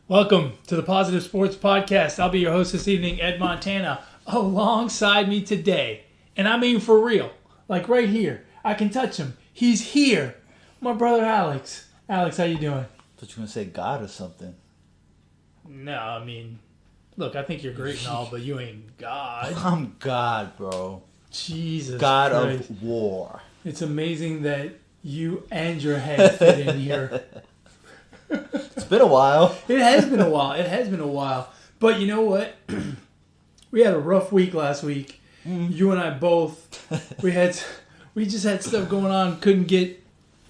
Welcome to the Positive Sports Podcast. I'll be your host this evening, Ed Montana. Alongside me today, and I mean for real, like right here, I can touch him. He's here. My brother Alex. Alex, how you doing? I thought you were going to say God or something. No, I mean, look, I think you're great and all, but you ain't God. I'm God, bro. Jesus God Christ. of war. It's amazing that you and your head fit in here. It's been a while. It has been a while. But you know what? We had a rough week last week. You and I both. We just had stuff going on. Couldn't get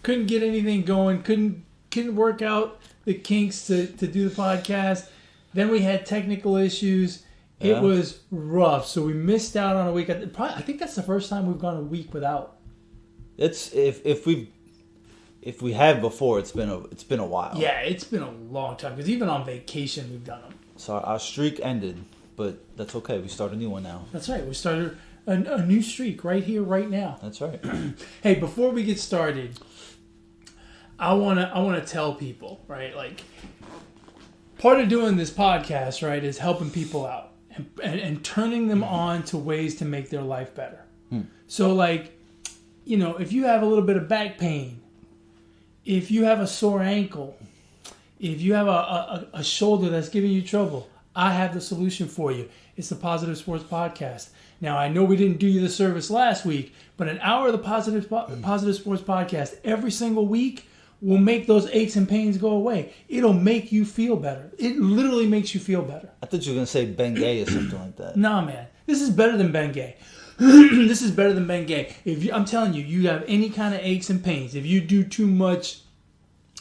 anything going. Couldn't work out the kinks to do the podcast. Then we had technical issues. It was rough. So we missed out on a week. I think that's the first time we've gone a week without. It's if we have before, it's been a while. Yeah, it's been a long time because even on vacation we've done them. So our streak ended, but that's okay. We start a new one now. That's right. We started a new streak right here, right now. That's right. Hey, before we get started, I wanna tell people, right? Like, part of doing this podcast, right, is helping people out and turning them on to ways to make their life better. So, like, you know, if you have a little bit of back pain, if you have a sore ankle, if you have a shoulder that's giving you trouble, I have the solution for you. It's the Positive Sports Podcast. Now, I know we didn't do you the service last week, but an hour of the Positive Sports Podcast every single week will make those aches and pains go away. It'll make you feel better. It literally makes you feel better. I thought you were going to say Bengay or something like that. Nah, man. This is better than Bengay. This is better than Bengay. I'm telling you, you have any kind of aches and pains. If you do too much,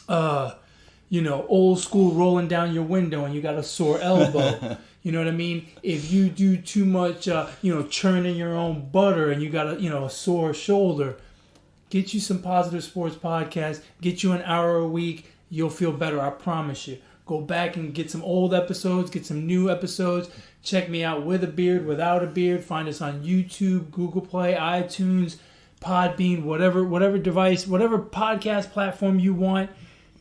old school rolling down your window and you got a sore elbow, you know what I mean? If you do too much, churning your own butter and you got a sore shoulder, get you some Positive Sports Podcast. Get you an hour a week. You'll feel better. I promise you. Go back and get some old episodes, get some new episodes. Check me out with a beard, without a beard. Find us on YouTube, Google Play, iTunes, Podbean, whatever device, whatever podcast platform you want.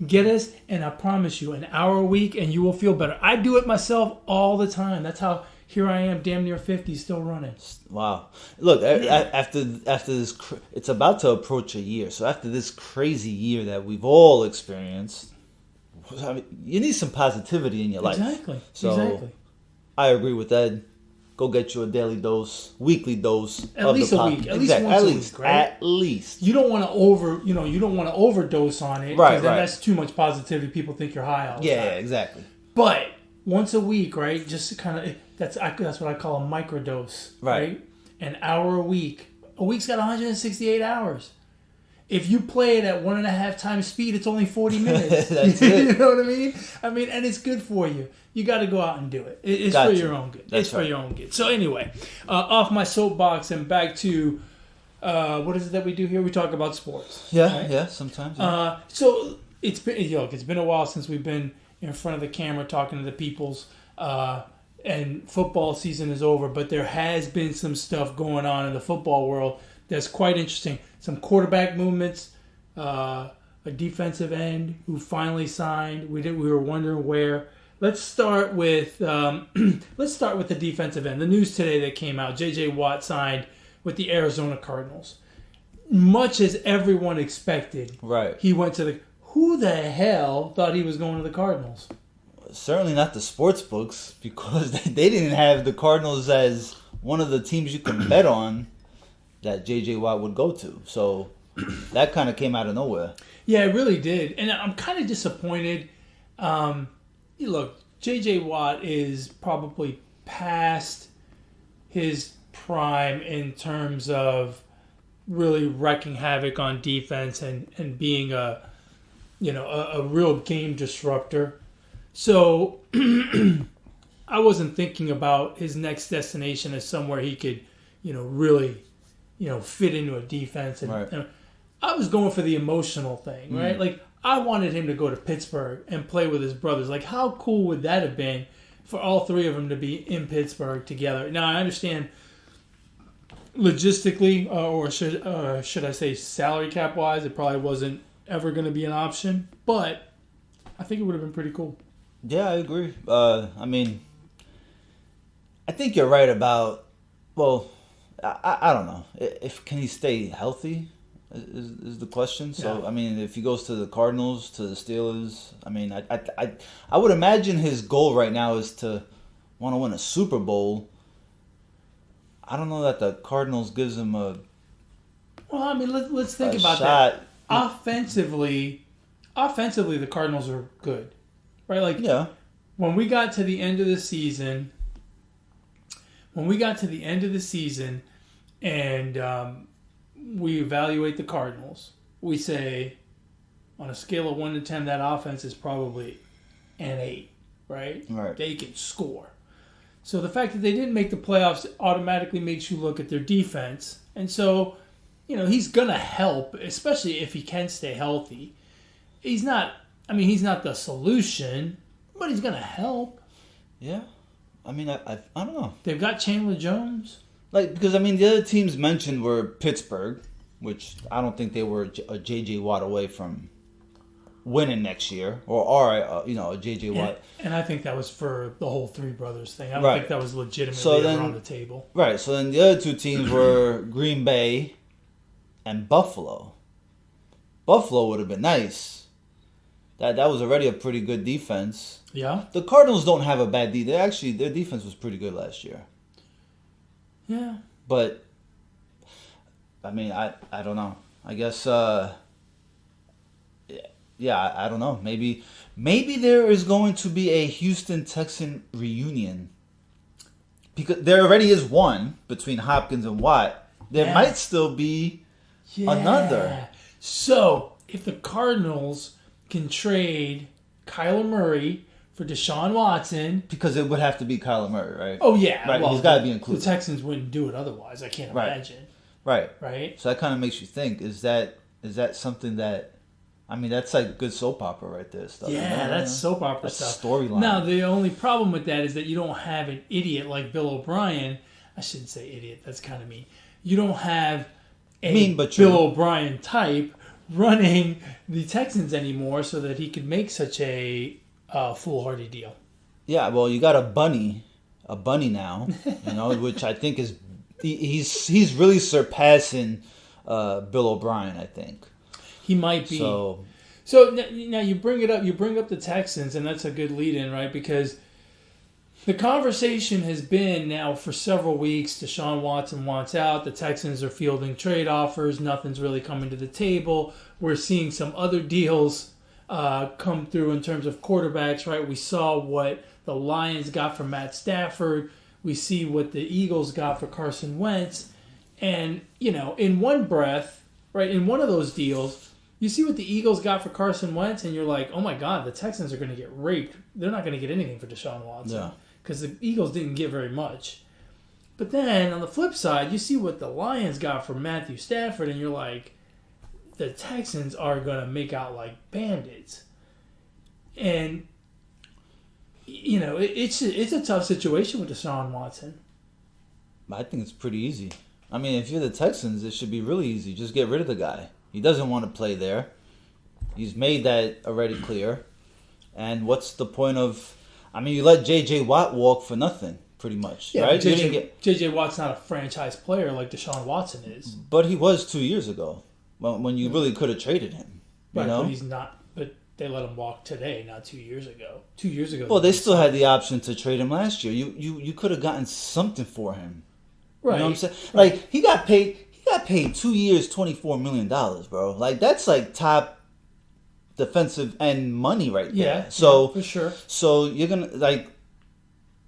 Get us, and I promise you, an hour a week, and you will feel better. I do it myself all the time. That's how here I am, damn near 50, still running. Wow. Look, after this, it's about to approach a year. So after this crazy year that we've all experienced, I mean, you need some positivity in your life. Exactly. I agree with Ed. Go get you a daily dose, weekly dose. At least a week. At least once a week, right? At least. You don't want to overdose on it. Right. That's too much positivity. People think you're high all the time. Yeah, exactly. But once a week, right? Just kind of that's what I call a microdose. Right. An hour a week. A week's got 168 hours. If you play it at 1.5 times speed, it's only 40 minutes. That's it. You know what I mean? And it's good for you. You got to go out and do it. It's for your own good. It's for your own good. So anyway, off my soapbox and back to what is it that we do here? We talk about sports. Yeah, right? yeah, sometimes. Yeah. So it's been a while since we've been in front of the camera talking to the peoples. And football season is over, but there has been some stuff going on in the football world that's quite interesting. Some quarterback movements, a defensive end who finally signed. We were wondering where. Let's start with the defensive end. The news today that came out: J.J. Watt signed with the Arizona Cardinals. Much as everyone expected, right? He went to the. Who the hell thought he was going to the Cardinals? Certainly not the sports books, because they didn't have the Cardinals as one of the teams you can bet on that J.J. Watt would go to. So that kind of came out of nowhere. Yeah, it really did. And I'm kind of disappointed. Look, J.J. Watt is probably past his prime in terms of really wreaking havoc on defense and being a real game disruptor. So I wasn't thinking about his next destination as somewhere he could, really, fit into a defense. And I was going for the emotional thing, right? Like, I wanted him to go to Pittsburgh and play with his brothers. Like, how cool would that have been for all three of them to be in Pittsburgh together? Now, I understand logistically, or should I say salary cap wise, it probably wasn't ever going to be an option. But I think it would have been pretty cool. Yeah, I agree. I mean, I think you're right about. Well, I don't know if can he stay healthy is the question. So Yeah. I mean, if he goes to the Cardinals, to the Steelers, I mean, I would imagine his goal right now is to want to win a Super Bowl. I don't know that the Cardinals gives him a Well, I mean, let's think a about shot. that. Offensively, the Cardinals are good, right? Like Yeah, when we got to the end of the season, and we evaluate the Cardinals, we say on a scale of 1 to 10, that offense is probably an 8, right? right. They can score. So the fact that they didn't make the playoffs automatically makes you look at their defense. And so, he's going to help, especially if he can stay healthy. He's not the solution, but he's going to help. Yeah, I mean, I don't know. They've got Chandler Jones. Because I mean, the other teams mentioned were Pittsburgh, which I don't think they were a J.J. Watt away from winning next year, or are a J.J. Watt. And I think that was for the whole Three Brothers thing. I don't Right. think that was legitimately So then- on the table. Right. So then the other two teams were Green Bay and Buffalo. Buffalo would have been nice. That was already a pretty good defense. Yeah? The Cardinals don't have a bad defense. Their defense was pretty good last year. Yeah. But I mean, I don't know. I guess yeah, I don't know. Maybe there is going to be a Houston Texan reunion. Because there already is one between Hopkins and Watt. There Yeah. might still be another. So, if the Cardinals can trade Kyler Murray for Deshaun Watson. Because it would have to be Kyler Murray, right? Oh, yeah. Right, Well, he's gotta be included. The Texans wouldn't do it otherwise. I can't Right. imagine. Right. Right? So that kind of makes you think, is that something that, I mean, that's like good soap opera right there. Stuff. Yeah, that's soap opera That's stuff. storyline. Now, the only problem with that is that you don't have an idiot like Bill O'Brien. I shouldn't say idiot. That's kind of mean. You don't have a Mean, but true. Bill O'Brien type running the Texans anymore so that he could make such a foolhardy deal. Yeah, well, you got a bunny now, which I think is he's really surpassing Bill O'Brien. I think He might be. so. So now you bring it up. You bring up the Texans, and that's a good lead-in, right? Because the conversation has been now for several weeks. Deshaun Watson wants out. The Texans are fielding trade offers. Nothing's really coming to the table. We're seeing some other deals come through in terms of quarterbacks, right? We saw what the Lions got for Matt Stafford. We see what the Eagles got for Carson Wentz. And, in one breath, right, in one of those deals, you see what the Eagles got for Carson Wentz, and you're like, oh my God, the Texans are going to get raped. They're not going to get anything for Deshaun Watson. Yeah. Because the Eagles didn't get very much. But then, on the flip side, you see what the Lions got for Matthew Stafford, and you're like, the Texans are going to make out like bandits. And, it's a tough situation with Deshaun Watson. I think it's pretty easy. I mean, if you're the Texans, it should be really easy. Just get rid of the guy. He doesn't want to play there. He's made that already clear. And what's the point of... I mean, you let J.J. Watt walk for nothing, pretty much, Yeah, right? J.J. Watt's not a franchise player like Deshaun Watson is. But he was 2 years ago, when you really could have traded him. Right, but he's not... But they let him walk today, not 2 years ago. 2 years ago... Well, they still had the option to trade him last year. You could have gotten something for him. Right. You know what I'm saying? Like, he got paid 2 years, $24 million, bro. Like, that's like top defensive end money right there. Yeah, so for sure. So you're gonna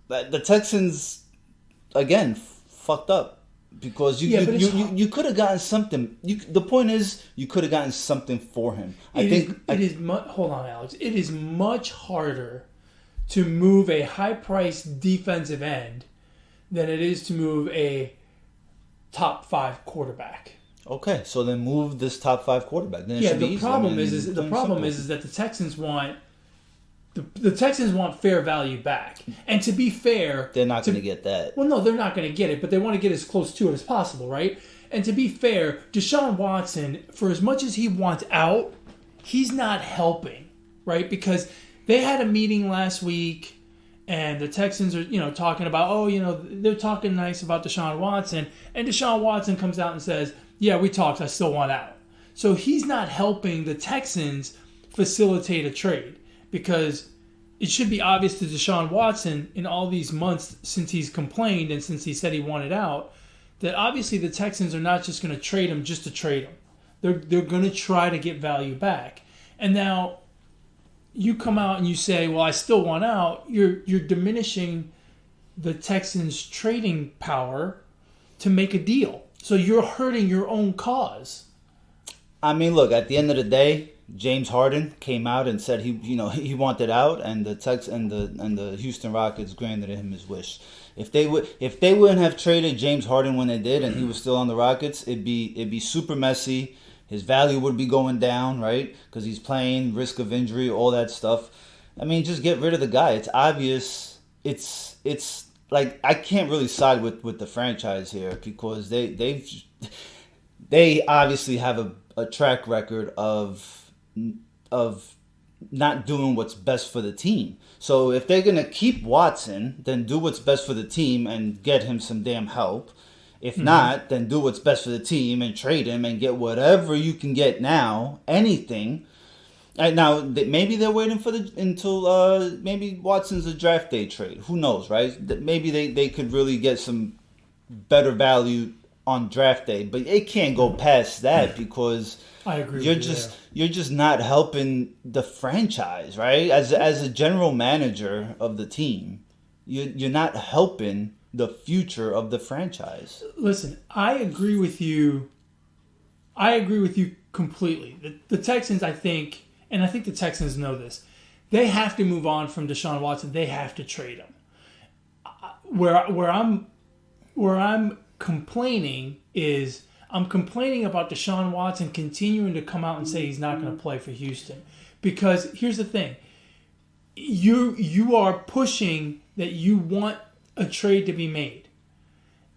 the Texans again fucked up because you could have gotten something. The point is you could have gotten something for him. Hold on, Alex. It is much harder to move a high-priced defensive end than it is to move a top 5 quarterback. Okay, so then move this top 5 quarterback. Then it should be easy. The problem is that the Texans want fair value back, and to be fair, they're not going to get that. Well, no, they're not going to get it, but they want to get as close to it as possible, right? And to be fair, Deshaun Watson, for as much as he wants out, he's not helping, right? Because they had a meeting last week, and the Texans are, talking about, they're talking nice about Deshaun Watson, and Deshaun Watson comes out and says, yeah, we talked, I still want out. So he's not helping the Texans facilitate a trade, because it should be obvious to Deshaun Watson in all these months since he's complained and since he said he wanted out, that obviously the Texans are not just going to trade him just to trade him. They're going to try to get value back. And now you come out and you say, well, I still want out. You're diminishing the Texans' trading power to make a deal. So you're hurting your own cause. I mean, look, at the end of the day, James Harden came out and said he wanted out, and the Houston Rockets granted him his wish. If they wouldn't have traded James Harden when they did, and he was still on the Rockets, it'd be super messy. His value would be going down, right? Because he's playing, risk of injury, all that stuff. I mean, just get rid of the guy. It's obvious. It's like, I can't really side with the franchise here, because they obviously have a track record of not doing what's best for the team. So if they're going to keep Watson, then do what's best for the team and get him some damn help. If not, then do what's best for the team and trade him and get whatever you can get now, anything. And now, maybe they're waiting until maybe Watson's a draft day trade. Who knows, right? Maybe they could really get some better value on draft day, but it can't go past that, because I agree. You're just not helping the franchise, right? As a general manager of the team, you're not helping the future of the franchise. Listen, I agree with you. I agree with you completely. The Texans, I think the Texans know this, they have to move on from Deshaun Watson. They have to trade him. Where I'm complaining is, I'm complaining about Deshaun Watson continuing to come out and say he's not going to play for Houston. Because here's the thing. You are pushing that you want a trade to be made.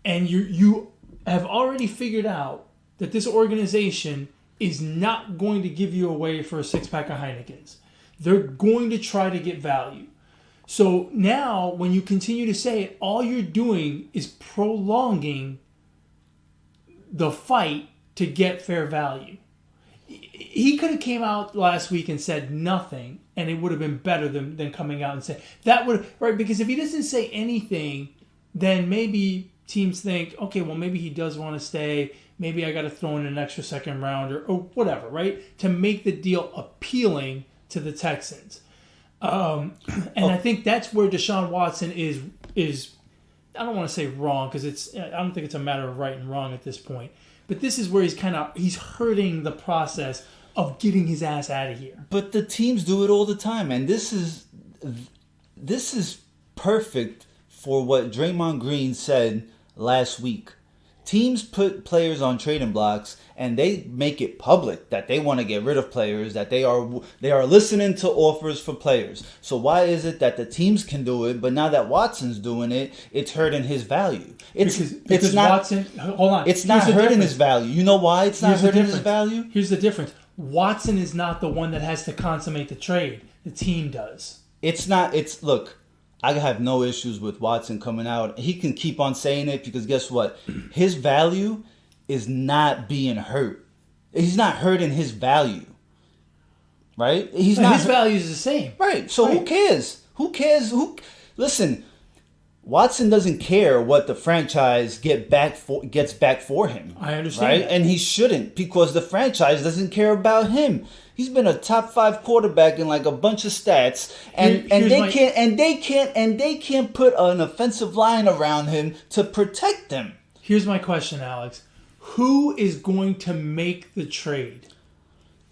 And you have already figured out that this organization is not going to give you away for a six-pack of Heineken's. They're going to try to get value. So now, when you continue to say it, all you're doing is prolonging the fight to get fair value. He could have came out last week and said nothing, and it would have been better than coming out and saying that would, right? Because if he doesn't say anything, then maybe teams think, okay, well, maybe he does want to stay. Maybe I got to throw in an extra second round or whatever, right? To make the deal appealing to the Texans. I think that's where Deshaun Watson is. I don't want to say wrong, because I don't think it's a matter of right and wrong at this point. But this is where he's hurting the process of getting his ass out of here. But the teams do it all the time, and this is perfect for what Draymond Green said last week. Teams put players on trading blocks, and they make it public that they want to get rid of players, that they are listening to offers for players. So why is it that the teams can do it, but now that Watson's doing it, it's hurting his value? It's not Watson. Hold on. It's not hurting his value. You know why it's not hurting his value? Here's the difference. Watson is not the one that has to consummate the trade. The team does. Look. I have no issues with Watson coming out. He can keep on saying it, because guess what? His value is not being hurt. He's not hurting his value. Right? His value is the same. Right. So Who cares? Who cares? Listen, Watson doesn't care what the franchise gets back for him. I understand. Right? That. And he shouldn't, because the franchise doesn't care about him. He's been a top 5 quarterback in like a bunch of stats, and they can't put an offensive line around him to protect him. Here's my question, Alex: who is going to make the trade?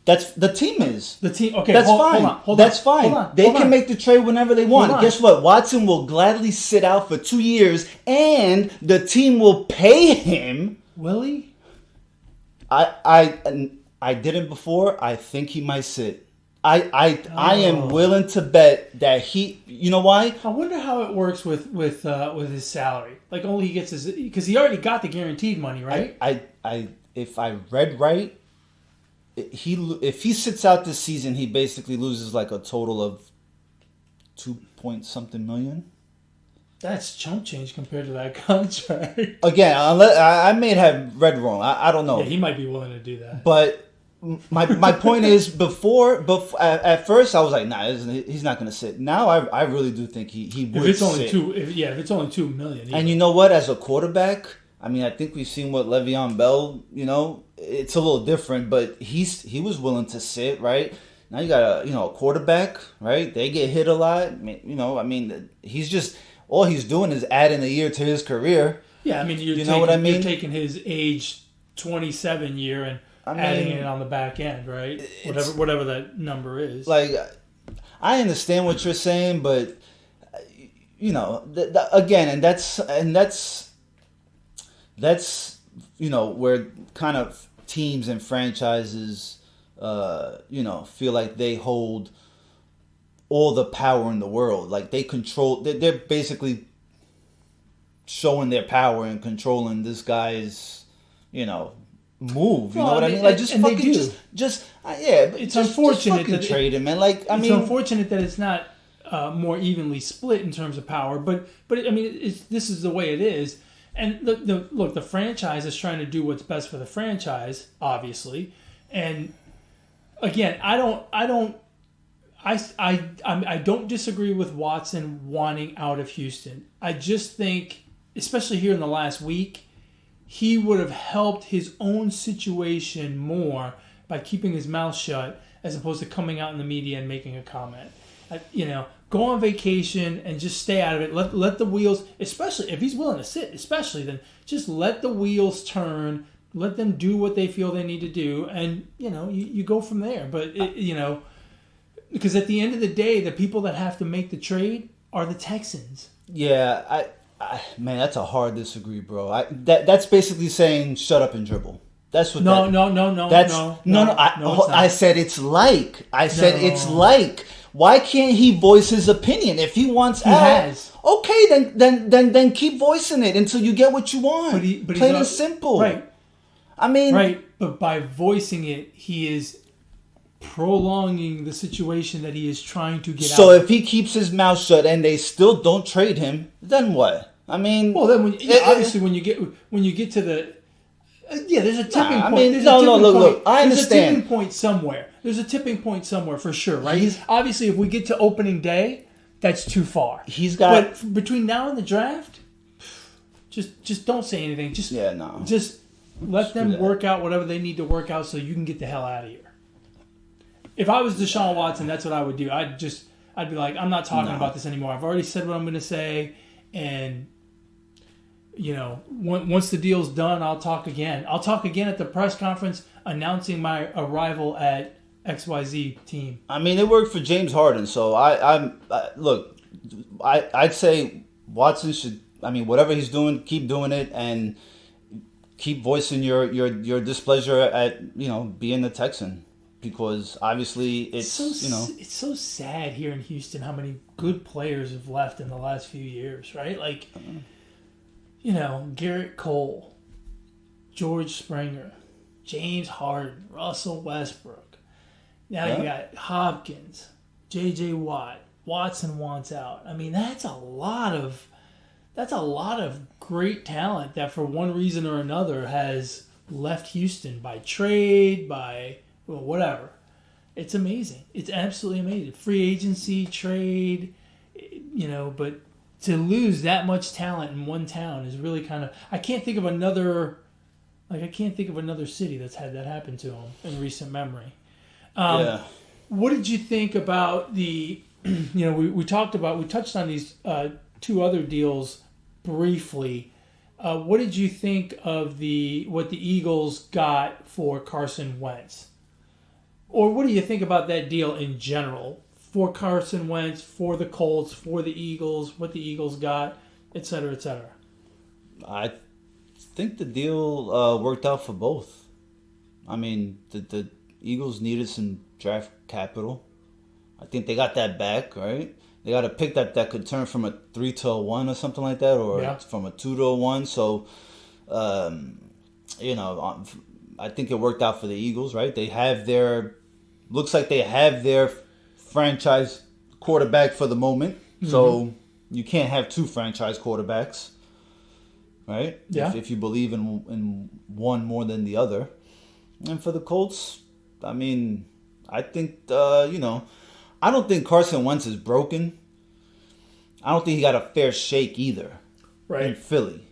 That's the team is. The team. Okay, that's fine. That's fine. They can make the trade whenever they want. Guess what? Watson will gladly sit out for 2 years, and the team will pay him. Will he? I didn't before. I think he might sit. I am willing to bet that he. You know why? I wonder how it works with his salary. Like, only he gets his, because he already got the guaranteed money, right? If I read right, if he sits out this season, he basically loses like a total of 2-point-something million. That's chump change compared to that contract. Again, I may have read wrong. I don't know. Yeah, he might be willing to do that. But my point is, before at first I was like, nah, he's not going to sit. Now I really do think he would. If it's only sit. if it's only $2 million. And you know what? As a quarterback, I mean, I think we've seen what Le'Veon Bell. It's a little different, but he was willing to sit, right? Now you got a quarterback, right? They get hit a lot. I mean, he's just. All he's doing is adding a year to his career. Yeah, I mean, you're taking his age 27 year and adding it on the back end, right? Whatever that number is. Like, I understand what you're saying, but again, and that's where kind of teams and franchises, feel like they hold all the power in the world. Like they control, they're basically showing their power and controlling this guy's, move. You know what I mean? Like just fucking, it's unfortunate that trade him, man. Like it's unfortunate that it's not more evenly split in terms of power. But I mean, this is the way it is. And the franchise is trying to do what's best for the franchise, obviously. And again, I don't disagree with Watson wanting out of Houston. I just think, especially here in the last week, he would have helped his own situation more by keeping his mouth shut as opposed to coming out in the media and making a comment. Go on vacation and just stay out of it. Let the wheels, especially if he's willing to sit, then just let the wheels turn. Let them do what they feel they need to do, and you go from there. But because at the end of the day, the people that have to make the trade are the Texans. Yeah, man, that's a hard disagree, bro. That's basically saying shut up and dribble. That's what. No. I said it's like. It's like. Why can't he voice his opinion if he wants out? Has. Okay, then keep voicing it until you get what you want. But plain and simple. Right. I mean. Right, but by voicing it, he is prolonging the situation that he is trying to get out. So if he keeps his mouth shut and they still don't trade him, then what? I mean, well, then obviously when you get to the there's a tipping point. Look. I understand. There's a tipping point somewhere. There's a tipping point somewhere for sure, right? Obviously, if we get to opening day, that's too far. But between now and the draft, just don't say anything. Just let them work out whatever they need to work out so you can get the hell out of here. If I was Deshaun Watson, that's what I would do. I'd be like, I'm not talking about this anymore. I've already said what I'm going to say, and once the deal's done, I'll talk again. I'll talk again at the press conference announcing my arrival at XYZ team. I mean, it worked for James Harden, so I'd say Watson should. I mean, whatever he's doing, keep doing it, and keep voicing your displeasure at being the Texan. Because obviously it's so sad here in Houston how many good players have left in the last few years, right? Like, Garrett Cole, George Springer, James Harden, Russell Westbrook. Now you got Hopkins, J.J. Watt, Watson wants out. I mean, that's a lot of great talent that for one reason or another has left Houston by trade, by whatever. It's amazing. It's absolutely amazing. Free agency, trade, but to lose that much talent in one town is really kind of. I can't think of another city that's had that happen to them in recent memory. What did you think about the? We touched on these two other deals briefly. What did you think of what the Eagles got for Carson Wentz? Or what do you think about that deal in general for Carson Wentz, for the Colts, for the Eagles, what the Eagles got, et cetera, et cetera? I think the deal worked out for both. I mean, the Eagles needed some draft capital. I think they got that back, right? They got a pick that could turn from a 3 to a 1 or something like that, or from a 2 to a 1. So, I think it worked out for the Eagles, right? Looks like they have their franchise quarterback for the moment. So you can't have two franchise quarterbacks, right? Yeah. If you believe in one more than the other. And for the Colts, I mean, I think, I don't think Carson Wentz is broken. I don't think he got a fair shake either. Right. In Philly.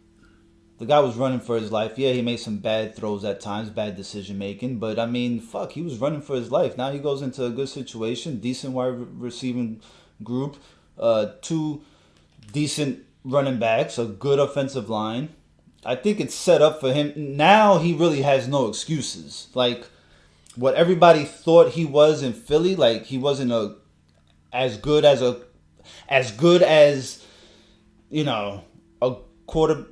The guy was running for his life. Yeah, he made some bad throws at times, bad decision making. But, I mean, he was running for his life. Now he goes into a good situation, decent wide receiving group, two decent running backs, a good offensive line. I think it's set up for him. Now he really has no excuses. Like, what everybody thought he was in Philly, like, he wasn't as good as a quarter,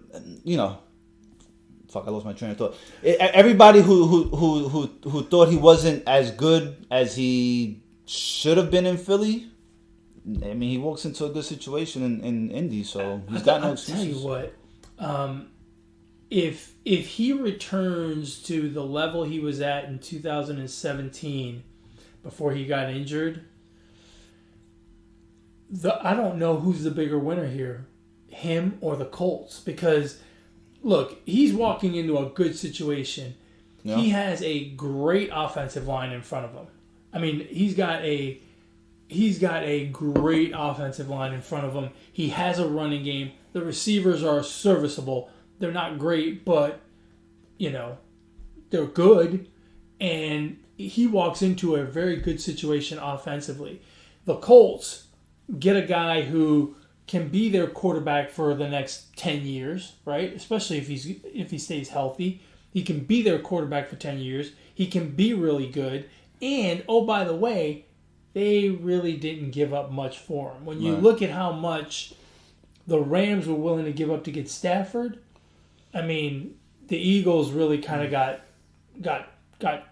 fuck, I lost my train of thought. Everybody who thought he wasn't as good as he should have been in Philly, I mean, he walks into a good situation in Indy, so he's got no excuses. I'll tell you what, if he returns to the level he was at in 2017 before he got injured, I don't know who's the bigger winner here, him or the Colts, because look, he's walking into a good situation. Yeah. He has a great offensive line in front of him. I mean, he's got a great offensive line in front of him. He has a running game. The receivers are serviceable. They're not great, but they're good. And he walks into a very good situation offensively. The Colts get a guy who can be their quarterback for the next 10 years, right? Especially if he stays healthy. He can be their quarterback for 10 years. He can be really good. And, oh, by the way, they really didn't give up much for him. When you look at how much the Rams were willing to give up to get Stafford, I mean, the Eagles really kind of got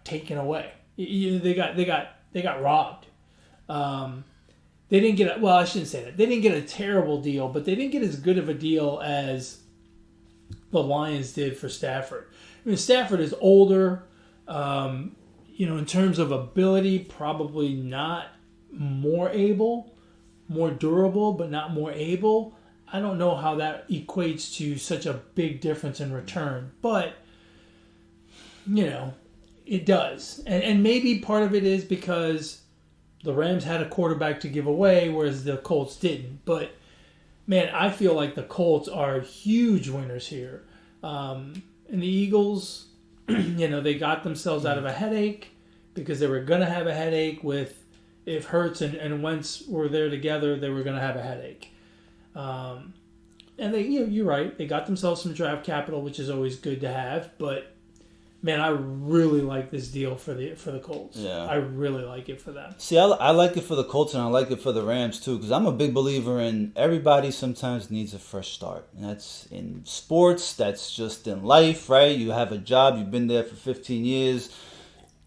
taken away. They got robbed. They didn't get I shouldn't say that. They didn't get a terrible deal, but they didn't get as good of a deal as the Lions did for Stafford. I mean, Stafford is older. In terms of ability, probably not more able, more durable, but not more able. I don't know how that equates to such a big difference in return, but it does. And maybe part of it is because the Rams had a quarterback to give away, whereas the Colts didn't. But, man, I feel like the Colts are huge winners here. And the Eagles, they got themselves out of a headache because they were going to have a headache with if Hurts and Wentz were there together, they were going to have a headache. And they, you're right. They got themselves some draft capital, which is always good to have, but man, I really like this deal for the Colts. Yeah. I really like it for them. See, I like it for the Colts and I like it for the Rams too, because I'm a big believer in everybody sometimes needs a fresh start. And that's in sports, that's just in life, right? You have a job, you've been there for 15 years,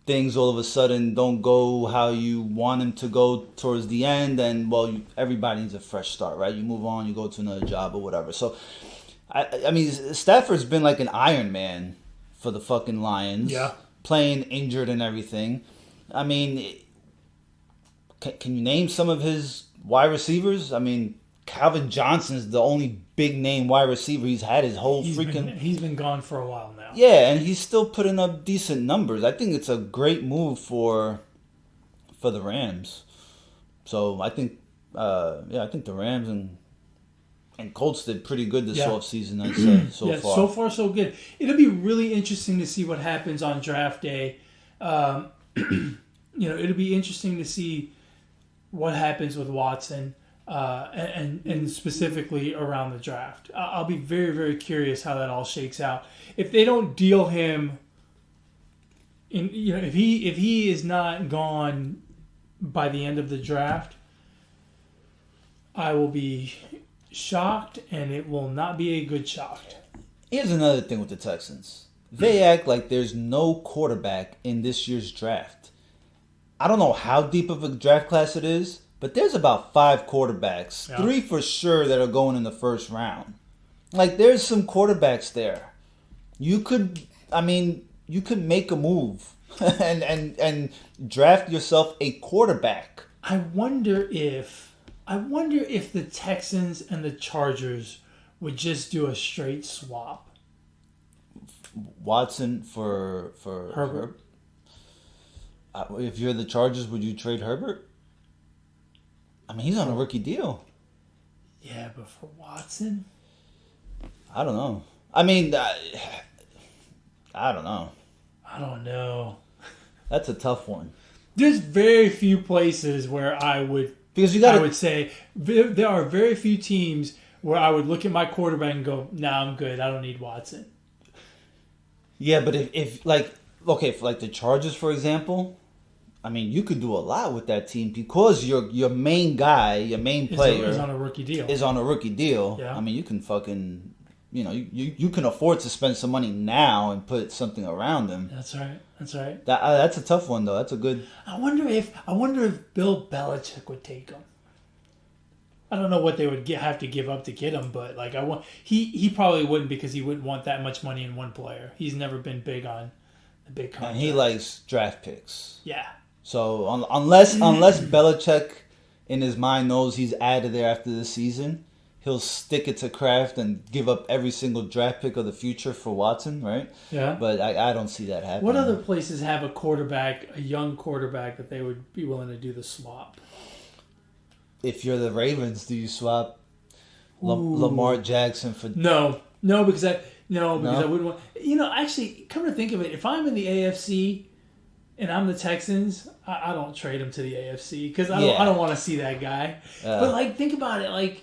things all of a sudden don't go how you want them to go towards the end, and everybody needs a fresh start, right? You move on, you go to another job or whatever. So, I mean, Stafford's been like an Iron Man for the fucking Lions, playing injured and everything. I mean, can you name some of his wide receivers? I mean, Calvin Johnson's the only big name wide receiver he's had his whole He's been gone for a while now. Yeah, and he's still putting up decent numbers. I think it's a great move for the Rams. So I think, I think the Rams and Colts did pretty good this offseason, I'd say, so far. So far, so good. It'll be really interesting to see what happens on draft day. It'll be interesting to see what happens with Watson and specifically around the draft. I'll be very, very curious how that all shakes out. If they don't deal him, if he is not gone by the end of the draft, I will be shocked, and it will not be a good shock. Here's another thing with the Texans. They act like there's no quarterback in this year's draft. I don't know how deep of a draft class it is, but there's about 5 quarterbacks, 3 for sure that are going in the first round. Like, there's some quarterbacks there. You could make a move and draft yourself a quarterback. I wonder if I wonder if the Texans and the Chargers would just do a straight swap. Watson for Herbert. If you're the Chargers, would you trade Herbert? I mean, he's on a rookie deal. Yeah, but for Watson? I don't know. I mean, I don't know. I don't know. That's a tough one. There's very few places where I would say there are very few teams where I would look at my quarterback and go, "Nah, I'm good. I don't need Watson." Yeah, but if like, okay, for like the Chargers, for example, I mean, you could do a lot with that team because your main guy, your main player is on a rookie deal. Yeah. I mean, you can fucking, you can afford to spend some money now and put something around him. That's right. That's a tough one though. That's a good. I wonder if Bill Belichick would take him. I don't know what they would have to give up to get him, but like he probably wouldn't because he wouldn't want that much money in one player. He's never been big on the big contract. And he likes draft picks. Yeah. So unless Belichick in his mind knows he's out of there after this season, he'll stick it to Kraft and give up every single draft pick of the future for Watson, right? Yeah. But I don't see that happening. What other places have a young quarterback that they would be willing to do the swap? If you're the Ravens, do you swap Lamar Jackson for... No, because I wouldn't want... Actually, come to think of it, if I'm in the AFC and I'm the Texans, I don't trade him to the AFC because I don't want to see that guy. But like, think about it, like,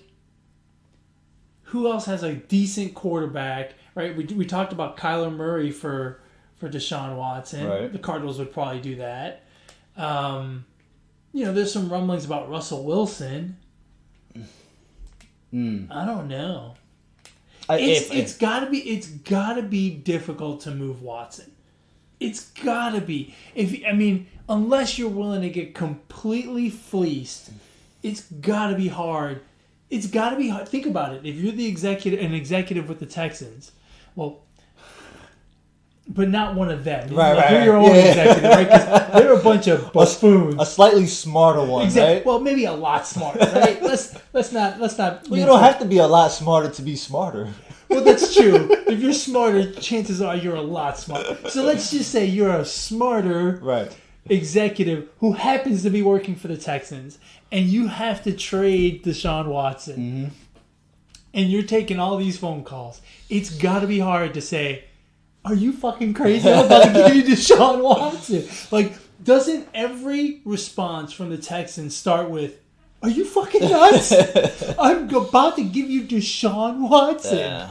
who else has a decent quarterback, right? We talked about Kyler Murray for Deshaun Watson. Right. The Cardinals would probably do that. There's some rumblings about Russell Wilson. I don't know. It's gotta be difficult to move Watson. It's gotta be. Unless you're willing to get completely fleeced, it's gotta be hard. It's gotta be hard. Think about it. If you're an executive with the Texans, well, but not one of them. Right. You're your own executive, right? Because they're a bunch of buffoons. A slightly smarter one, exactly. Right? Well, maybe a lot smarter, right? Let's not. Well, you don't have to be a lot smarter to be smarter. Well, that's true. If you're smarter, chances are you're a lot smarter. So let's just say you're a smarter executive who happens to be working for the Texans, and you have to trade Deshaun Watson, and you're taking all these phone calls. It's got to be hard to say, are you fucking crazy? I'm about to give you Deshaun Watson. Like, doesn't every response from the Texans start with, are you fucking nuts? I'm about to give you Deshaun Watson.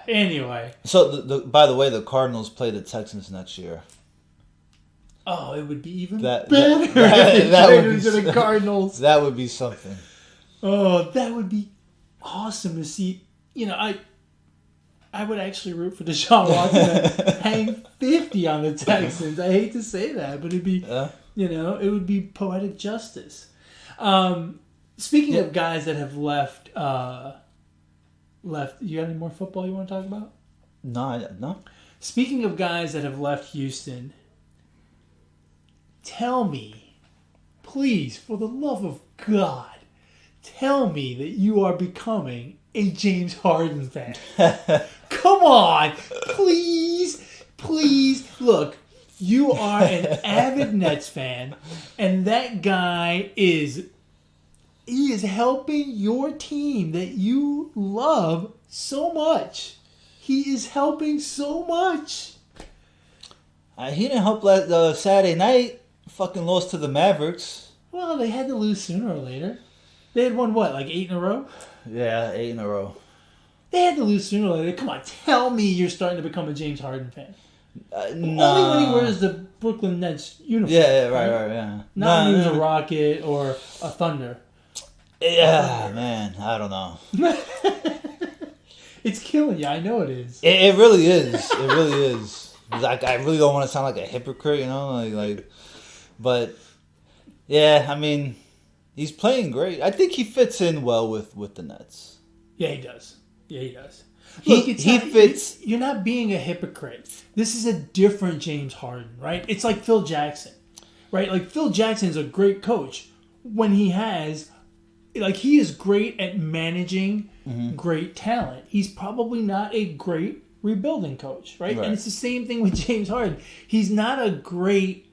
Anyway. So, by the way, the Cardinals play the Texans next year. Oh, it would be even better that would be to the Cardinals. That would be something. Oh, that would be awesome to see. I would actually root for Deshaun Watson to hang 50 on the Texans. I hate to say that, but it'd be, it would be poetic justice. Speaking of guys that have left, you got any more football you want to talk about? No. Speaking of guys that have left Houston, tell me, please, for the love of God, tell me that you are becoming a James Harden fan. Come on, please. Look, you are an avid Nets fan, and that guy is helping your team that you love so much. He is helping so much. He didn't help Saturday night. Fucking lost to the Mavericks. Well, they had to lose sooner or later. They had won, like 8 in a row? Yeah, 8 in a row. They had to lose sooner or later. Come on, tell me you're starting to become a James Harden fan. No. Only when he wears the Brooklyn Nets uniform. Yeah, right, yeah. Not when he was a Rocket or a Thunder. Yeah, man, I don't know. It's killing you. I know it is. It really is. It really is. Like, I really don't want to sound like a hypocrite, but yeah, I mean, he's playing great. I think he fits in well with the Nets. Yeah, he does. Look, he fits. You're not being a hypocrite. This is a different James Harden, right? It's like Phil Jackson, right? Like Phil Jackson's a great coach when he has like he is great at managing great talent. He's probably not a great rebuilding coach, right? And it's the same thing with James Harden. He's not a great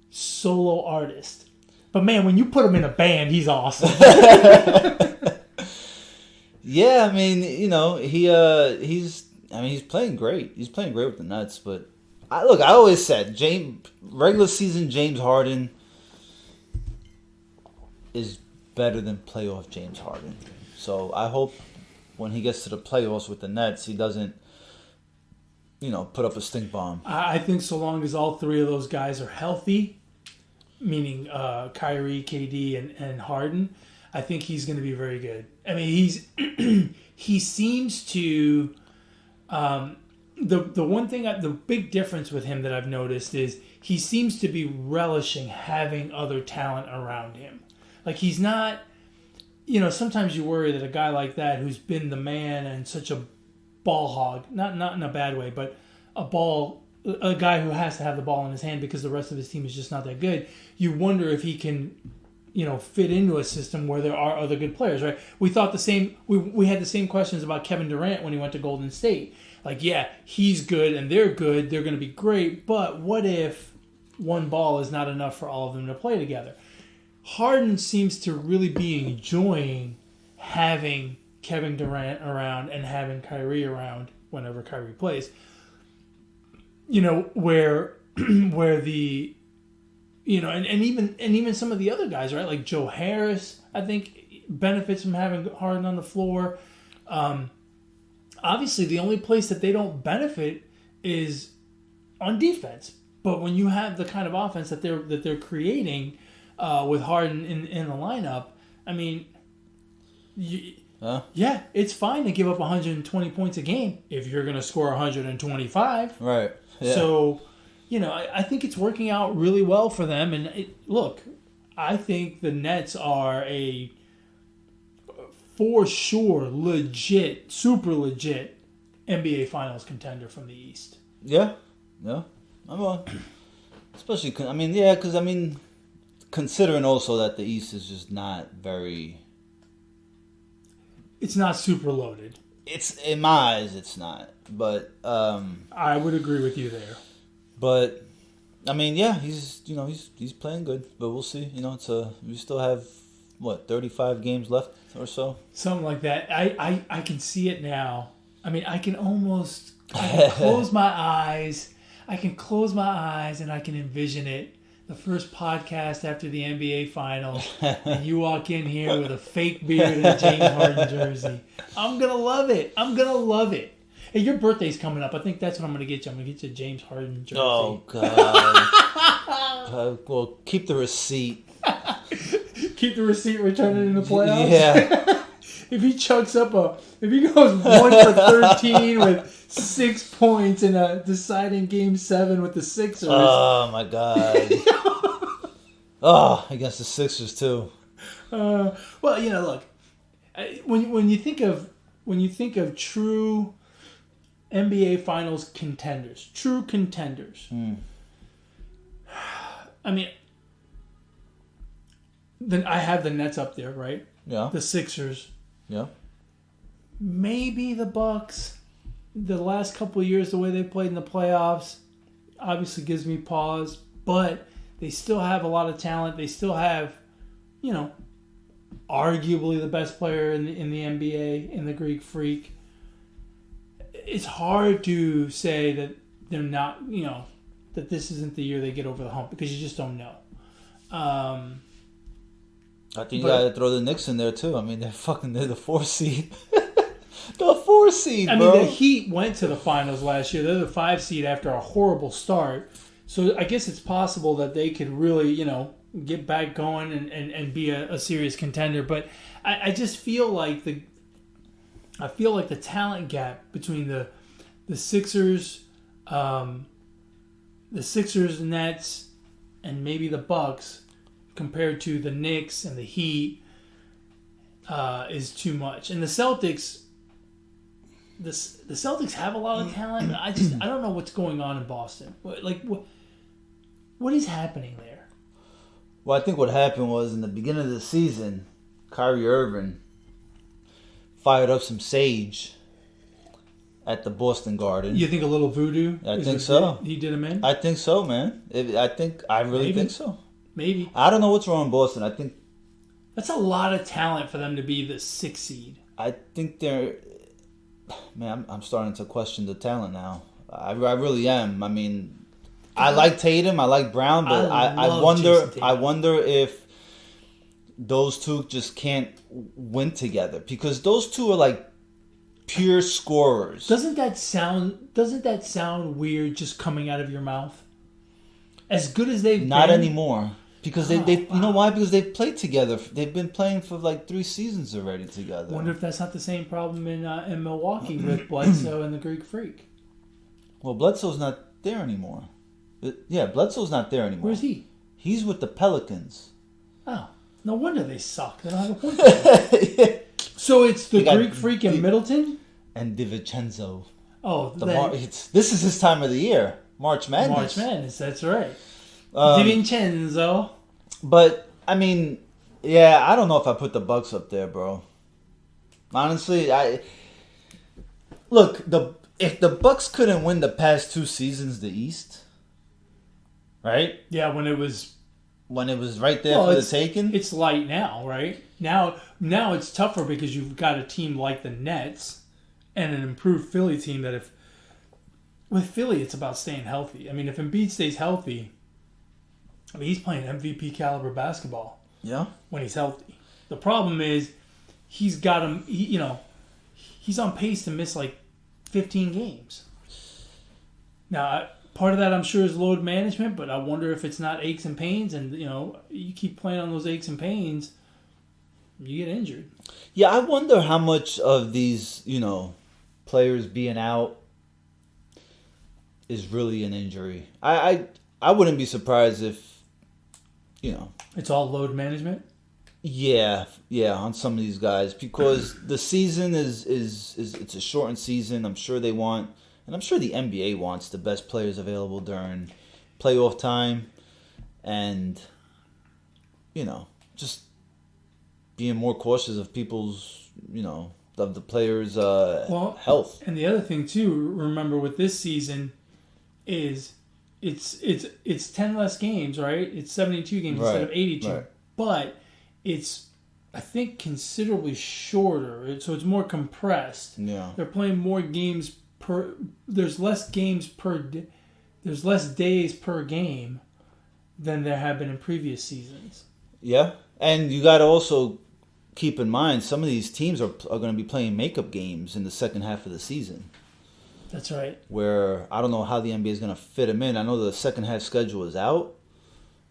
solo artist. But man, when you put him in a band, he's awesome. Yeah, I mean, he's playing great. He's playing great with the Nets, but I always said regular season James Harden is better than playoff James Harden. So I hope when he gets to the playoffs with the Nets, he doesn't, put up a stink bomb. I think so long as all three of those guys are healthy, meaning Kyrie, KD, and Harden, I think he's going to be very good. I mean, he seems to. The one thing, the big difference with him that I've noticed is he seems to be relishing having other talent around him. Like he's not, sometimes you worry that a guy like that who's been the man and such a ball hog, not in a bad way, but a guy who has to have the ball in his hand because the rest of his team is just not that good. You wonder if he can, fit into a system where there are other good players, right? We thought the same. We had the same questions about Kevin Durant when he went to Golden State. Like, yeah, he's good and they're good. They're going to be great. But what if one ball is not enough for all of them to play together? Harden seems to really be enjoying having Kevin Durant around and having Kyrie around whenever Kyrie plays. Where the and even some of the other guys, right? Like Joe Harris, I think benefits from having Harden on the floor. Obviously, the only place that they don't benefit is on defense. But when you have the kind of offense that they're creating with Harden in the lineup, I mean, yeah, it's fine to give up 120 points a game if you're going to score 125. Right. Yeah. So, I think it's working out really well for them. And look, I think the Nets are a for sure legit, super legit NBA Finals contender from the East. Yeah. I'm on. Especially, because considering also that the East is just not very. It's not super loaded. It's in my eyes, it's not. But I would agree with you there. But he's he's playing good. But we'll see. We still have 35 games left or so. Something like that. I can see it now. I mean, I can close my eyes. I can close my eyes and I can envision it. The first podcast after the NBA Finals, and you walk in here with a fake beard and a James Harden jersey. I'm going to love it. Hey, your birthday's coming up. I think that's what I'm going to get you. I'm going to get you a James Harden jersey. Oh, God. Well, keep the receipt. Keep the receipt, return it in the playoffs? Yeah. If he goes 1 for 13 with 6 points in a deciding Game 7 with the Sixers. Oh, my God. Against the Sixers, too. Well, look, when you think of true NBA Finals contenders, true contenders. I mean, then I have the Nets up there, right? Yeah. The Sixers. Yeah. Maybe the Bucks. The last couple of years, the way they played in the playoffs, obviously gives me pause. But they still have a lot of talent. They still have, arguably the best player in the NBA, in the Greek Freak. It's hard to say that they're not, that this isn't the year they get over the hump because you just don't know. I think you gotta throw the Knicks in there too. I mean, they're the 4 seed. The 4 seed, bro. I mean, the Heat went to the finals last year. They're the 5 seed after a horrible start. So I guess it's possible that they could really, get back going and be a serious contender. But I just feel like the talent gap between the Sixers, Nets, and maybe the Bucks compared to the Knicks and the Heat is too much. And the Celtics, the Celtics have a lot of talent, but I don't know what's going on in Boston. What is happening there? Well, I think what happened was in the beginning of the season, Kyrie Irving fired up some sage at the Boston Garden. You think a little voodoo? I think so. He did him in? I think so, man. I really think so. Maybe. I don't know what's wrong in Boston. I think that's a lot of talent for them to be the 6th seed. I think they're... Man, I'm starting to question the talent now. I really am. I mean, I like Tatum, I like Brown, but I wonder if those two just can't win together, because those two are like pure scorers. Doesn't that sound weird just coming out of your mouth? As good as they've not been, anymore. Because they you know why? Because they've played together. They've been playing for like 3 seasons already together. Wonder if that's not the same problem in Milwaukee with Bledsoe and the Greek Freak. Well, Bledsoe's not there anymore. Yeah, Bledsoe's not there anymore. Where's he? He's with the Pelicans. Oh, no wonder they suck. They don't have a point guard. Yeah. So it's the Greek Freak and Middleton? And DiVincenzo. Oh, this is his time of the year. March Madness. March Madness, that's right. DiVincenzo. But, I mean, yeah, I don't know if I put the Bucks up there, bro. Honestly, if the Bucks couldn't win the past 2 seasons the East, right? Yeah, when it was right there for the taking. It's light now, right? Now it's tougher because you've got a team like the Nets and an improved Philly team that with Philly, it's about staying healthy. I mean, if Embiid stays healthy, I mean, he's playing MVP caliber basketball. Yeah. When he's healthy. The problem is he's got him, he's on pace to miss like 15 games. Now, part of that I'm sure is load management, but I wonder if it's not aches and pains, and you keep playing on those aches and pains, you get injured. Yeah, I wonder how much of these, players being out is really an injury. I wouldn't be surprised if, it's all load management. Yeah, on some of these guys, because the season is it's a shortened season. I'm sure they want, and I'm sure the NBA wants the best players available during playoff time, and just being more cautious of people's of the players' health. And the other thing too, remember with this season, is it's 10 less games, right? It's 72 games instead of 82, right. But it's, I think, considerably shorter. So it's more compressed. Yeah. They're playing more games there's less games there's less days per game than there have been in previous seasons. Yeah. And you got to also keep in mind, some of these teams are going to be playing makeup games in the second half of the season. That's right. Where I don't know how the NBA is going to fit them in. I know the second half schedule is out,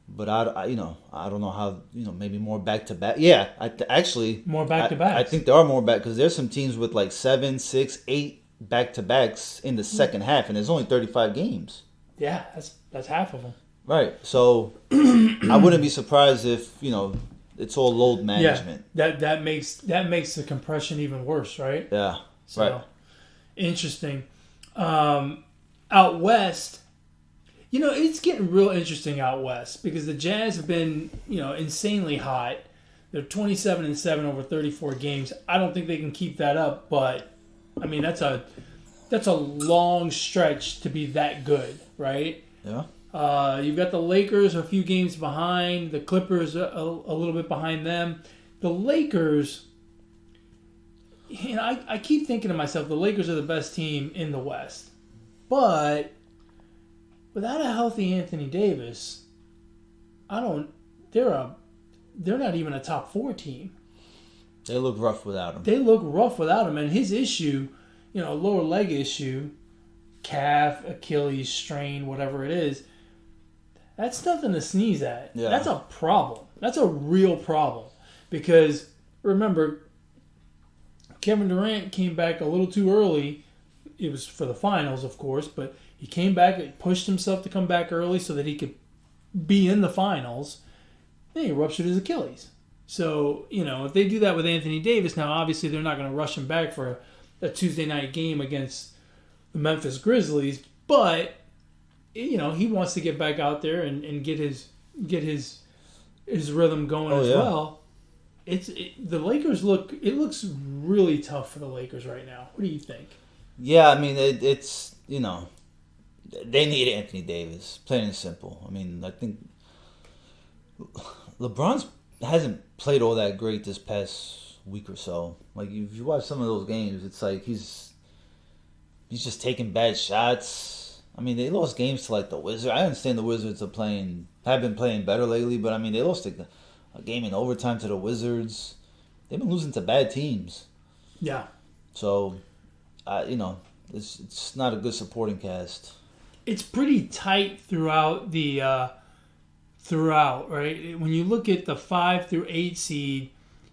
but I don't know how, maybe more back to back. Yeah, actually more back to backs. I think there are more back, because there's some teams with like 7, 6, 8 back to backs in the second half, and there's only 35 games. Yeah, that's half of them. Right. So I wouldn't be surprised if it's all load management. Yeah, that makes the compression even worse, right? Yeah. So, right. Interesting. Out west, it's getting real interesting out west, because the Jazz have been, insanely hot. They're 27-7 over 34 games. I don't think they can keep that up, but I mean that's a long stretch to be that good, right? Yeah. You've got the Lakers a few games behind, the Clippers a little bit behind them. The Lakers, I keep thinking to myself, the Lakers are the best team in the West. But without a healthy Anthony Davis, they're not even a top 4 team. They look rough without him. And his issue, lower leg issue, calf, Achilles, strain, whatever it is, that's nothing to sneeze at. Yeah. That's a problem. That's a real problem. Because, remember, Kevin Durant came back a little too early. It was for the finals, of course, but he came back, pushed himself to come back early so that he could be in the finals. Then he ruptured his Achilles. So, if they do that with Anthony Davis, now obviously they're not going to rush him back for a Tuesday night game against the Memphis Grizzlies, but he wants to get back out there and get his rhythm going well. the Lakers looks really tough for the Lakers right now. What do you think? Yeah, I mean it's they need Anthony Davis, plain and simple. I mean, I think LeBron hasn't played all that great this past week or so. Like if you watch some of those games, it's like he's just taking bad shots. I mean, they lost games to like the Wizards. I understand the Wizards have been playing better lately, but I mean they lost a game in overtime to the Wizards. They've been losing to bad teams. Yeah. So, it's not a good supporting cast. It's pretty tight throughout right? When you look at the 5 through 8 seed,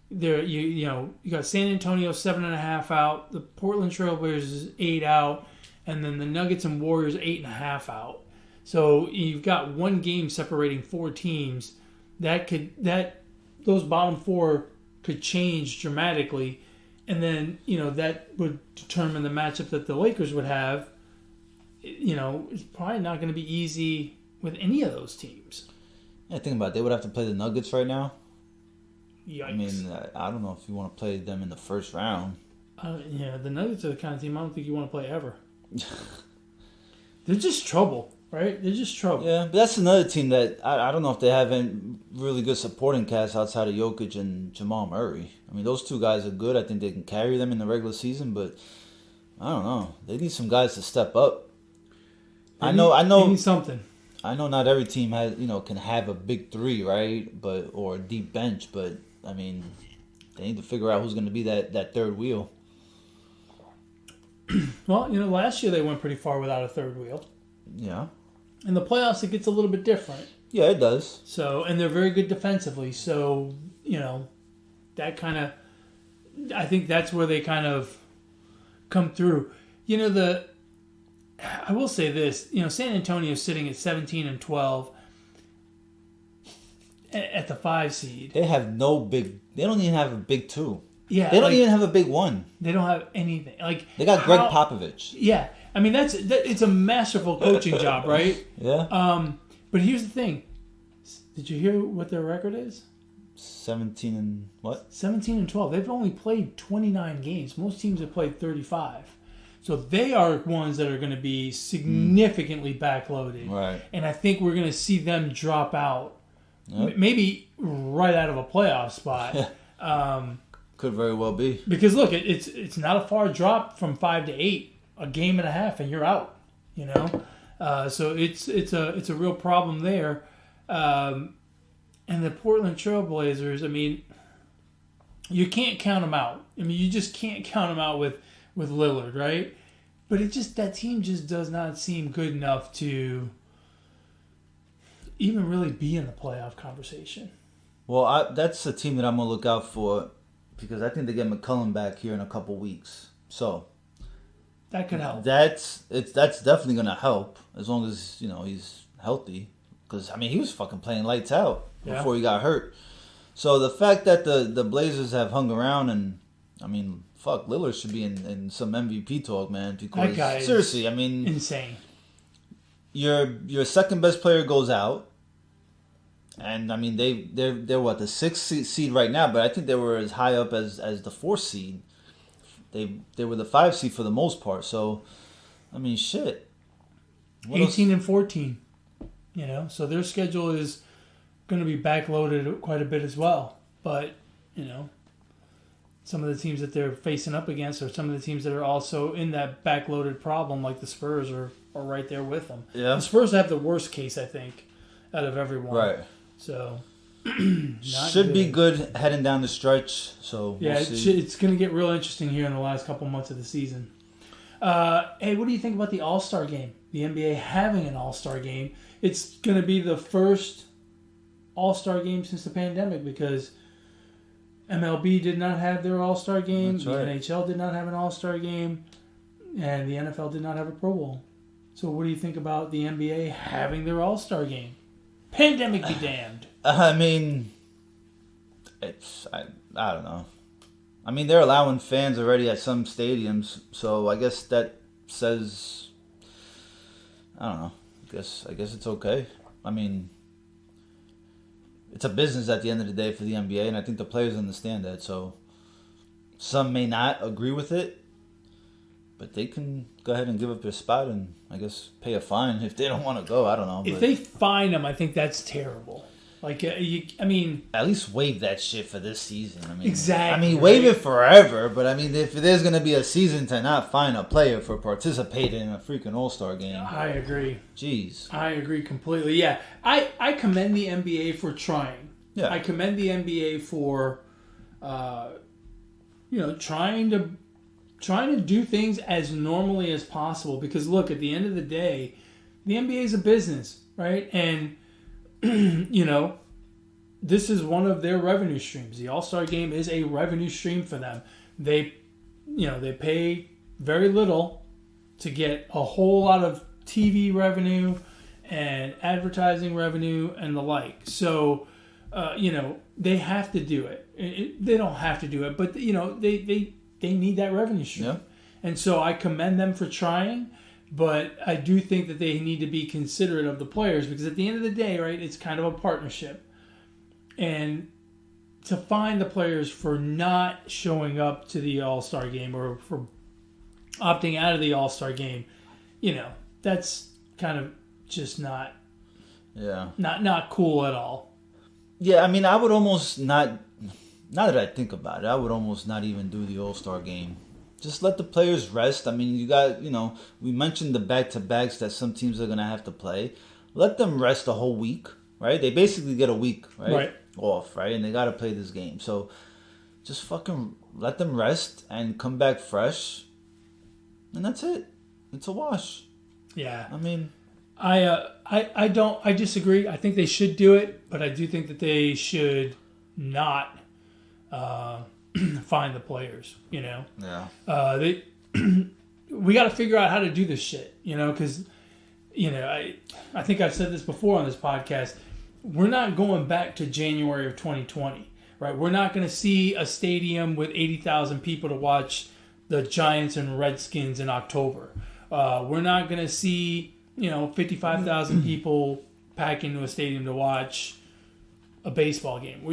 there you got San Antonio 7.5 out, the Portland Trailblazers 8 out, and then the Nuggets and Warriors 8.5 out. So you've got one game separating 4 teams. Those bottom 4 could change dramatically, and then that would determine the matchup that the Lakers would have. It's probably not going to be easy with any of those teams. Yeah, think about it. They would have to play the Nuggets right now. Yikes. I mean, I don't know if you want to play them in the first round. The Nuggets are the kind of team I don't think you want to play ever. They're just trouble, right? They're just trouble. Yeah, but that's another team that I don't know if they have any really good supporting cast outside of Jokic and Jamal Murray. I mean, those two guys are good. I think they can carry them in the regular season, but I don't know. They need some guys to step up. I know. They need something. I know not every team has can have a big 3, right? Or a deep bench, but I mean, they need to figure out who's going to be that third wheel. Well, last year they went pretty far without a third wheel. Yeah. In the playoffs, it gets a little bit different. Yeah, it does. So, and they're very good defensively. So, that kind of, I think that's where they kind of come through. I will say this, San Antonio's sitting at 17-12 at the 5 seed. They have they don't even have a big 2. Yeah, they don't even have a big 1. They don't have anything. Like they got Greg Popovich. Yeah, I mean it's a masterful coaching job, right? Yeah. But here's the thing. Did you hear what their record is? 17 and what? 17-12. They've only played 29 games. Most teams have played 35. So they are ones that are going to be significantly backloaded. Right. And I think we're going to see them drop out. Yep. Maybe right out of a playoff spot. Could very well be. Because look, it's not a far drop from 5 to 8, a game and a half, and you're out. So it's a real problem there. And the Portland Trailblazers, I mean, you can't count them out. I mean, you just can't count them out with Lillard, right? But that team just does not seem good enough to even really be in the playoff conversation. Well, that's a team that I'm gonna look out for because I think they get McCollum back here in a couple weeks. So that could help. That's definitely gonna help as long as he's healthy. Because I mean he was fucking playing lights out before he got hurt. So the fact that the Blazers have hung around and I mean. Fuck, Lillard should be in some MVP talk, man. Because that guy seriously, I mean, insane. Your second best player goes out, and I mean they're what the 6th seed right now, but I think they were as high up as the 4th seed. They were the 5 seed for the most part. So, I mean, shit. 18 and 14, so their schedule is going to be backloaded quite a bit as well. But some of the teams that they're facing up against, or some of the teams that are also in that backloaded problem, like the Spurs, are right there with them. Yeah. The Spurs have the worst case, I think, out of everyone. Right. So, should be good heading down the stretch. So yeah, we'll see. It's going to get real interesting here in the last couple months of the season. Hey, what do you think about the All-Star game? The NBA having an All-Star game. It's going to be the first All-Star game since the pandemic because MLB did not have their All-Star game. That's right. The NHL did not have an All-Star game. And the NFL did not have a Pro Bowl. So what do you think about the NBA having their All-Star game? Pandemic be damned. I mean, I don't know. I mean, they're allowing fans already at some stadiums. So I guess that says, I don't know. I guess it's okay. I mean, it's a business at the end of the day for the NBA, and I think the players understand that. So some may not agree with it, but they can go ahead and give up their spot and I guess pay a fine if they don't want to go. I don't know. If they fine them, I think that's terrible. Like, I mean... At least waive that shit for this season. I mean, exactly. I mean, waive it forever, but I mean, if there's going to be a season to not fine a player for participating in a freaking All-Star game. I agree. Jeez. I agree completely. Yeah. I commend the NBA for trying. Yeah. I commend the NBA for, trying to do things as normally as possible. Because, look, at the end of the day, the NBA is a business, right? And... this is one of their revenue streams. The All-Star Game is a revenue stream for them. They pay very little to get a whole lot of TV revenue and advertising revenue and the like. So, they have to do it. They don't have to do it, but, they need that revenue stream. Yeah. And so I commend them for trying. But I do think that they need to be considerate of the players because at the end of the day, right, it's kind of a partnership. And to find the players for not showing up to the All-Star Game or for opting out of the All-Star Game, that's kind of just not cool at all. Yeah, I mean, I would almost not that I think about it, I would almost not even do the All-Star Game. Just let the players rest. I mean, you got, we mentioned the back-to-backs that some teams are going to have to play. Let them rest a whole week, right? They basically get a week, right? Off, right? And they got to play this game. So just fucking let them rest and come back fresh. And that's it. It's a wash. Yeah. I mean... I disagree. I think they should do it, but I do think that they should not... find the players, Yeah. We got to figure out how to do this shit, because, I think I've said this before on this podcast. We're not going back to January of 2020, right? We're not going to see a stadium with 80,000 people to watch the Giants and Redskins in October. We're not going to see, 55,000 people pack into a stadium to watch a baseball game.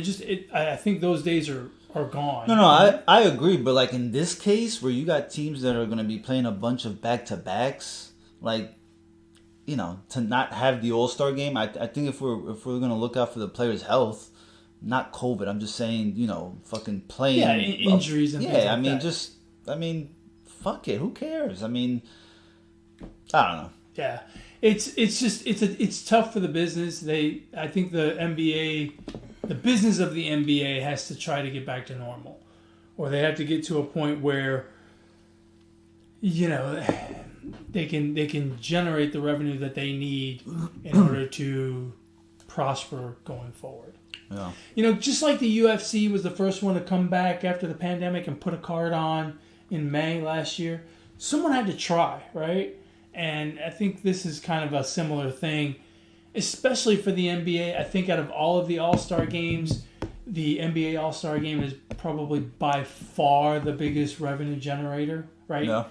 I think those days are gone. No, I agree. But like in this case where you got teams that are going to be playing a bunch of back-to-backs, like, to not have the All-Star Game, I think if we're going to look out for the players' health, not COVID, I'm just saying, fucking playing. Yeah, injuries and things like that. Fuck it. Who cares? I mean, I don't know. Yeah. It's tough for the business. I think the NBA... The business of the NBA has to try to get back to normal, or they have to get to a point where, they can generate the revenue that they need in order to prosper going forward. Yeah. Just like the UFC was the first one to come back after the pandemic and put a card on in May last year. Someone had to try, right? And I think this is kind of a similar thing. Especially for the NBA, I think out of all of the All-Star games, the NBA All-Star game is probably by far the biggest revenue generator, right? Yeah.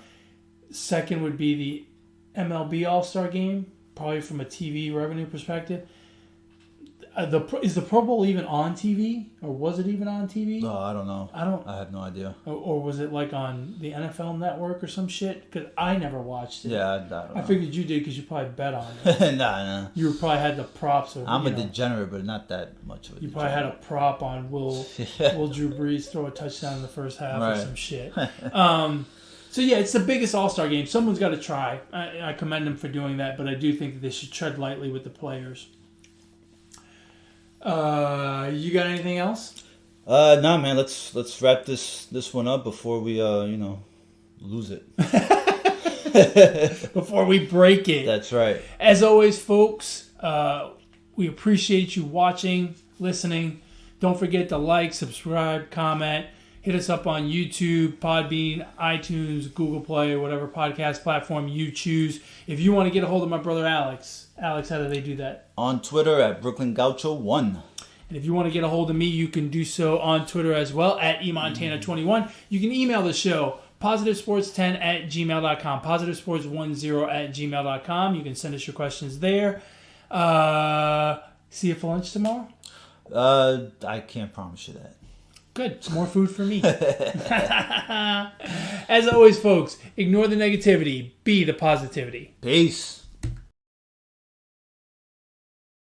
Second would be the MLB All-Star game, probably from a TV revenue perspective. Is the Pro Bowl even on TV, or was it even on TV? No, I don't know. I have no idea. Or was it like on the NFL Network or some shit? Because I never watched it. Yeah, I don't know. I figured you did because you probably bet on it. Nah. You probably had the props. I'm a degenerate, but not that much of a You probably had a prop on will Drew Brees throw a touchdown in the first half or some shit. So yeah, it's the biggest All-Star game. Someone's got to try. I commend them for doing that, but I do think that they should tread lightly with the players. You got anything else? No, man. Let's wrap this one up before we lose it. Before we break it. That's right. As always, folks, we appreciate you watching, listening. Don't forget to like, subscribe, comment. Hit us up on YouTube, Podbean, iTunes, Google Play, whatever podcast platform you choose. If you want to get a hold of my brother Alex, how do they do that? On Twitter at Brooklyn Gaucho 1. And if you want to get a hold of me, you can do so on Twitter as well at eMontana21. You can email the show, positivesports10@gmail.com, positivesports10@gmail.com. You can send us your questions there. See you for lunch tomorrow. I can't promise you that. Good. It's more food for me. As always, folks, ignore the negativity. Be the positivity. Peace.